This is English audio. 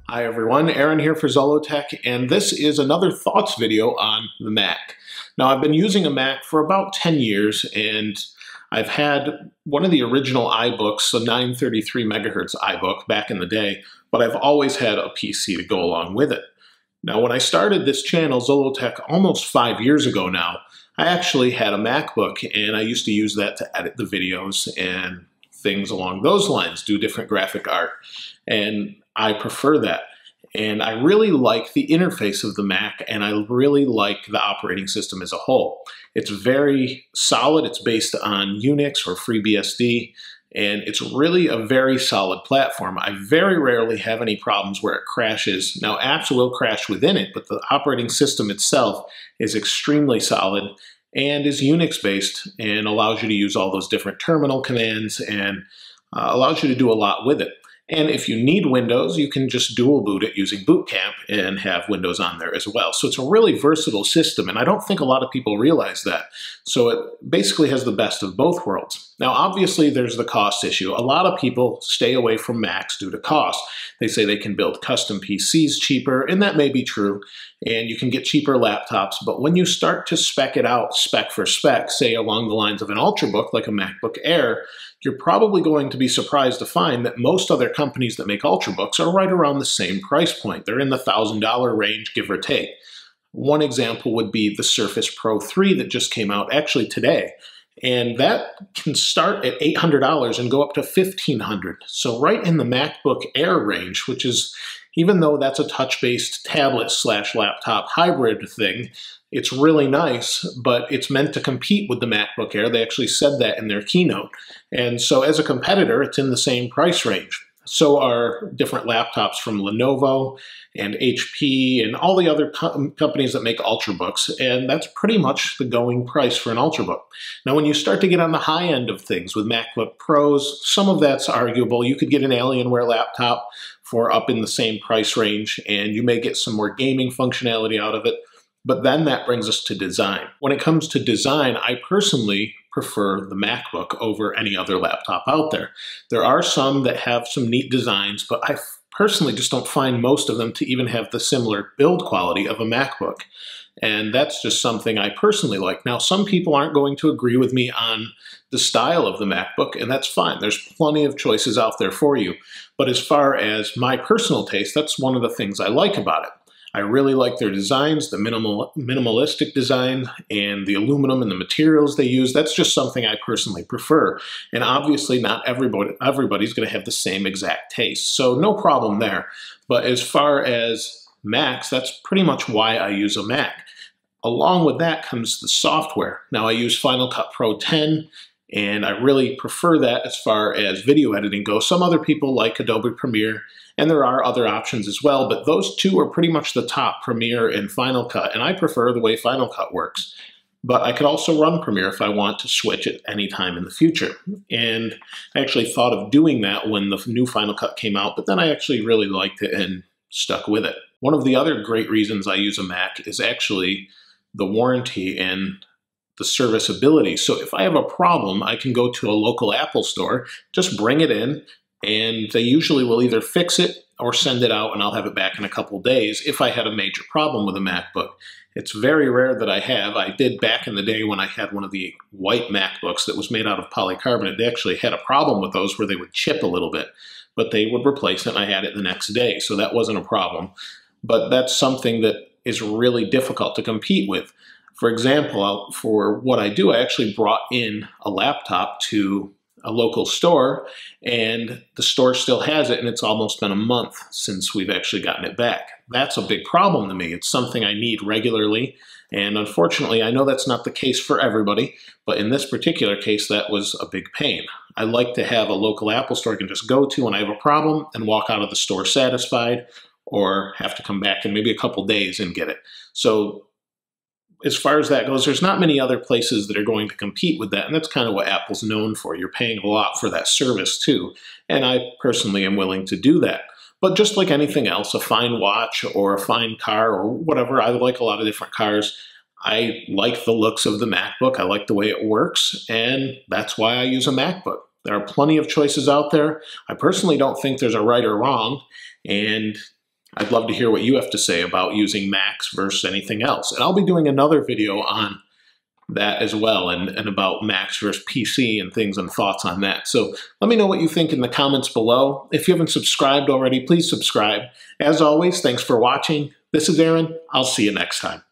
Hi everyone, Aaron here for Zollotech, and this is another thoughts video on the Mac. Now I've been using a Mac for about 10 years, and I've had one of the original iBooks, a 933 megahertz iBook back in the day, but I've always had a PC to go along with it. Now when I started this channel, Zollotech, almost 5 years ago now, I actually had a MacBook, and I used to use that to edit the videos and things along those lines, do different graphic art, and I prefer that. And I really like the interface of the Mac, and I really like the operating system as a whole. It's very solid. It's based on Unix or FreeBSD, and it's really a very solid platform. I very rarely have any problems where it crashes. Now, apps will crash within it, but the operating system itself is extremely solid and is Unix-based and allows you to use all those different terminal commands and allows you to do a lot with it. And if you need Windows, you can just dual boot it using Boot Camp and have Windows on there as well. So it's a really versatile system, and I don't think a lot of people realize that. So it basically has the best of both worlds. Now, obviously, there's the cost issue. A lot of people stay away from Macs due to cost. They say they can build custom PCs cheaper, and that may be true, and you can get cheaper laptops, but when you start to spec it out spec for spec, say along the lines of an Ultrabook like a MacBook Air, you're probably going to be surprised to find that most other companies that make Ultrabooks are right around the same price point. They're in the $1,000 range, give or take. One example would be the Surface Pro 3 that just came out actually today. And that can start at $800 and go up to $1,500. So right in the MacBook Air range, which is, even though that's a touch-based tablet/laptop hybrid thing, it's really nice, but it's meant to compete with the MacBook Air. They actually said that in their keynote. And so as a competitor, it's in the same price range. So are different laptops from Lenovo and HP and all the other companies that make Ultrabooks, and that's pretty much the going price for an Ultrabook. Now, when you start to get on the high end of things with MacBook Pros, some of that's arguable. You could get an Alienware laptop for up in the same price range, and you may get some more gaming functionality out of it. But then that brings us to design. When it comes to design, I personally prefer the MacBook over any other laptop out there. There are some that have some neat designs, but I personally just don't find most of them to even have the similar build quality of a MacBook. And that's just something I personally like. Now, some people aren't going to agree with me on the style of the MacBook, and that's fine. There's plenty of choices out there for you. But as far as my personal taste, that's one of the things I like about it. I really like their designs, the minimalistic design, and the aluminum and the materials they use. That's just something I personally prefer. And obviously not everybody's going to have the same exact taste, so no problem there. But as far as Macs, that's pretty much why I use a Mac. Along with that comes the software. Now I use Final Cut Pro 10, and I really prefer that as far as video editing goes. Some other people like Adobe Premiere, and there are other options as well, but those two are pretty much the top, Premiere and Final Cut, and I prefer the way Final Cut works. But I could also run Premiere if I want to switch at any time in the future. And I actually thought of doing that when the new Final Cut came out, but then I actually really liked it and stuck with it. One of the other great reasons I use a Mac is actually the warranty and the serviceability. So if I have a problem, I can go to a local Apple store, just bring it in, and they usually will either fix it or send it out, and I'll have it back in a couple days if I had a major problem with a MacBook. It's very rare that I have. I did back in the day when I had one of the white MacBooks that was made out of polycarbonate. They actually had a problem with those where they would chip a little bit, but they would replace it, and I had it the next day, so that wasn't a problem. But that's something that is really difficult to compete with. For example, for what I do, I actually brought in a laptop to a local store, and the store still has it, and it's almost been a month since we've actually gotten it back. That's a big problem to me. It's something I need regularly, and unfortunately, I know that's not the case for everybody, but in this particular case, that was a big pain. I like to have a local Apple store I can just go to when I have a problem and walk out of the store satisfied, or have to come back in maybe a couple days and get it. So as far as that goes, there's not many other places that are going to compete with that, and that's kind of what Apple's known for. You're paying a lot for that service too, and I personally am willing to do that. But just like anything else, a fine watch or a fine car or whatever, I like a lot of different cars, I like the looks of the MacBook. I like the way it works, and that's why I use a MacBook. There are plenty of choices out there. I personally don't think there's a right or wrong, and I'd love to hear what you have to say about using Macs versus anything else. And I'll be doing another video on that as well, and about Macs versus PC and things and thoughts on that. So let me know what you think in the comments below. If you haven't subscribed already, please subscribe. As always, thanks for watching. This is Aaron. I'll see you next time.